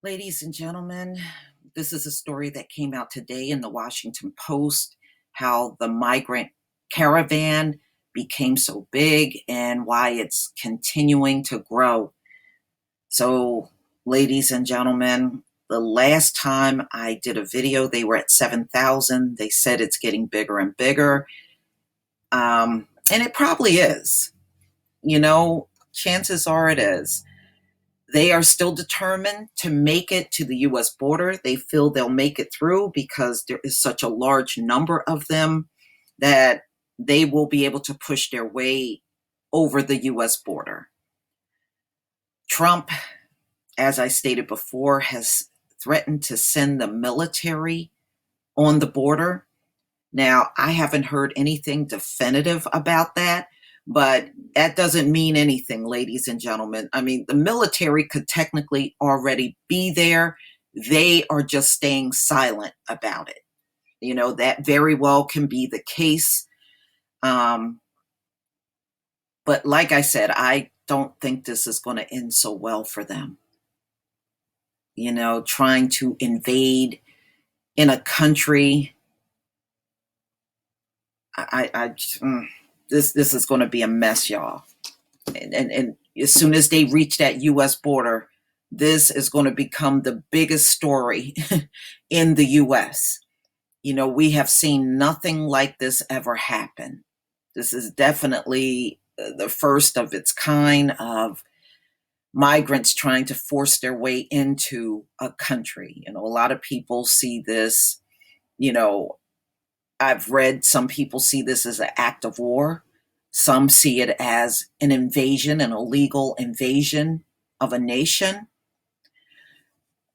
Ladies and gentlemen, this is a story that came out today in the Washington Post, how the migrant caravan became so big and why it's continuing to grow. So, ladies and gentlemen, the last time I did a video, they were at 7,000. They said it's getting bigger and bigger. And it probably is. Chances are it is. They are still determined to make it to the US border. They feel they'll make it through because there is such a large number of them that they will be able to push their way over the US border. Trump, as I stated before, has threatened to send the military on the border. Now, I haven't heard anything definitive about that, but that doesn't mean anything, ladies and gentlemen. I mean, the military could technically already be there. They are just staying silent about it. That very well can be the case. But like I said, I don't think this is going to end so well for them. Trying to invade in a country. This is going to be a mess, y'all. And as soon as they reach that U.S. border, this is going to become the biggest story in the U.S. We have seen nothing like this ever happen. This is definitely the first of its kind of migrants trying to force their way into a country. A lot of people see this, I've read some people see this as an act of war. Some see it as an invasion, an illegal invasion of a nation.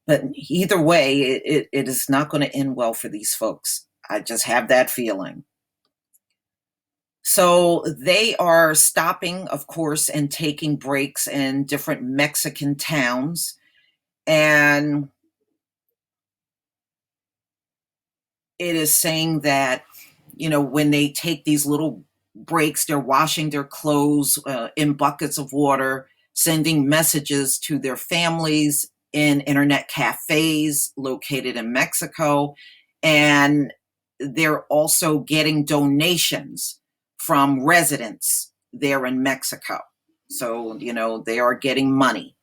But either way, it is not going to end well for these folks. I just have that feeling. So they are stopping, of course, and taking breaks in different Mexican towns. And it is saying that, when they take these little breaks, they're washing their clothes in buckets of water, sending messages to their families in internet cafes located in Mexico. And they're also getting donations from residents there in Mexico. So, they are getting money.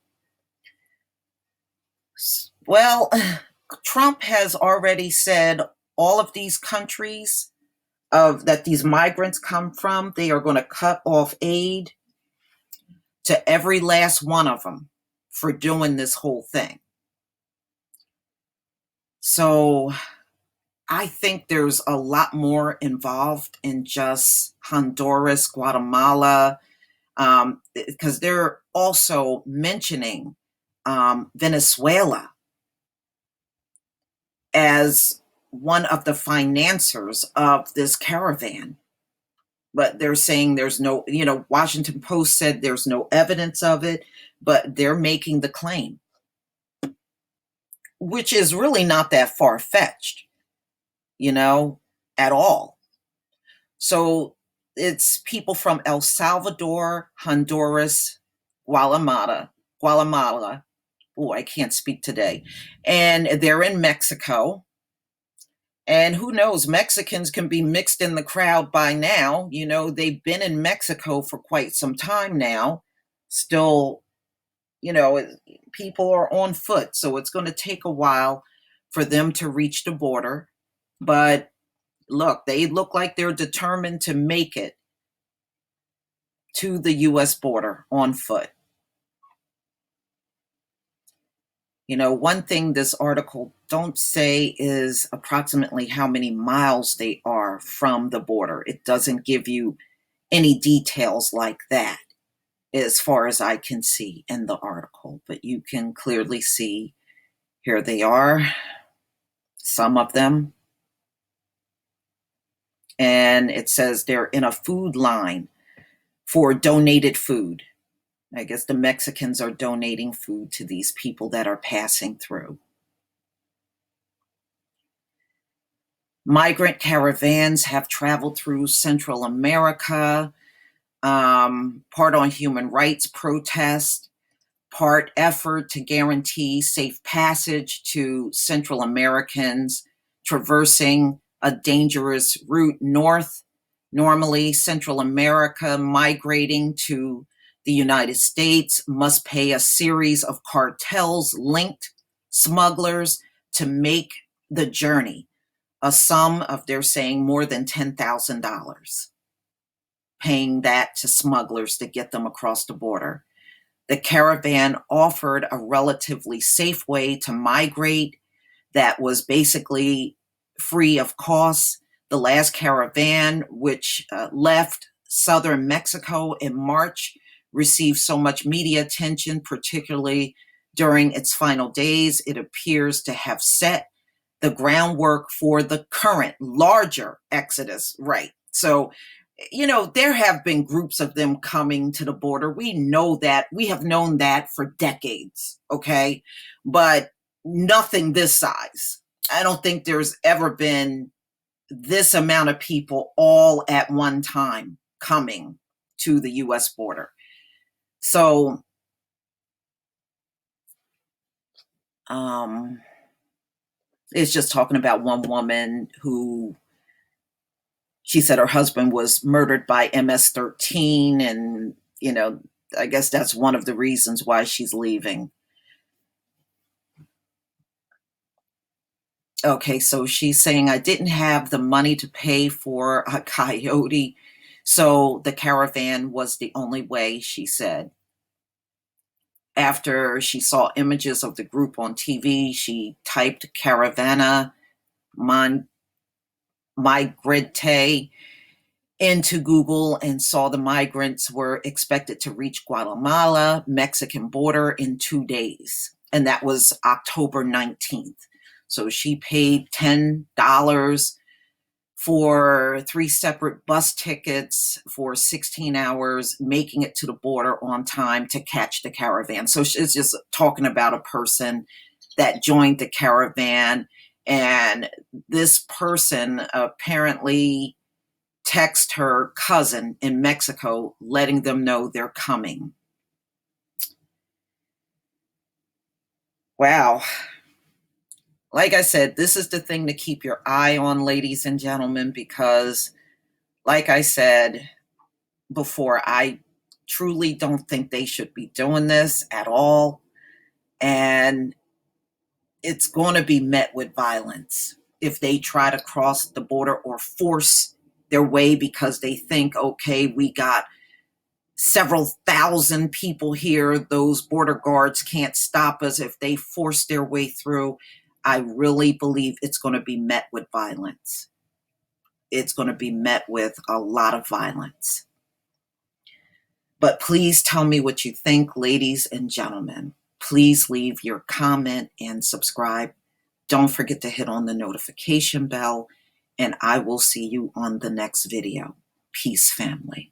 Well, Trump has already said all of these countries that these migrants come from, they are going to cut off aid to every last one of them for doing this whole thing. So I think there's a lot more involved in just Honduras, Guatemala, because they're also mentioning Venezuela as one of the financiers of this caravan. But they're saying there's no, Washington Post said there's no evidence of it, but they're making the claim, which is really not that far-fetched, at all. So it's people from El Salvador, Honduras, Guatemala. Oh, I can't speak today. And they're in Mexico. And who knows, Mexicans can be mixed in the crowd by now. They've been in Mexico for quite some time now. Still, people are on foot. So it's going to take a while for them to reach the border. But look, they look like they're determined to make it to the U.S. border on foot. One thing this article don't say is approximately how many miles they are from the border. It doesn't give you any details like that as far as I can see in the article. But you can clearly see here they are, some of them. And it says they're in a food line for donated food. I guess the Mexicans are donating food to these people that are passing through. Migrant caravans have traveled through Central America, part on human rights protest. part effort to guarantee safe passage to Central Americans traversing a dangerous route north. Normally, Central America migrating to the United States must pay a series of cartels linked smugglers to make the journey, a sum of, they're saying, more than $10,000, paying that to smugglers to get them across the border. The caravan offered a relatively safe way to migrate that was basically free of cost. The last caravan, which left southern Mexico in March, received so much media attention, particularly during its final days. It appears to have set the groundwork for the current larger exodus, right? So, there have been groups of them coming to the border. We know that. We have known that for decades, okay? But nothing this size. I don't think there's ever been this amount of people all at one time coming to the US border. So, it's just talking about one woman who, she said her husband was murdered by MS-13, and, I guess that's one of the reasons why she's leaving. Okay, so she's saying, I didn't have the money to pay for a coyote, so the caravan was the only way, she said. After she saw images of the group on TV, she typed Caravana Migrante into Google and saw the migrants were expected to reach Guatemala, Mexican border in 2 days. And that was October 19th. So she paid $10 for 3 separate bus tickets for 16 hours, making it to the border on time to catch the caravan. So she's just talking about a person that joined the caravan. And this person apparently text her cousin in Mexico, letting them know they're coming. Wow. Like I said, this is the thing to keep your eye on, ladies and gentlemen, because, like I said before, I truly don't think they should be doing this at all. And it's going to be met with violence if they try to cross the border or force their way because they think, okay, we got several thousand people here. Those border guards can't stop us. If they force their way through, I really believe it's going to be met with violence. It's going to be met with a lot of violence. But please tell me what you think, ladies and gentlemen. Please leave your comment and subscribe. Don't forget to hit on the notification bell, and I will see you on the next video. Peace, family.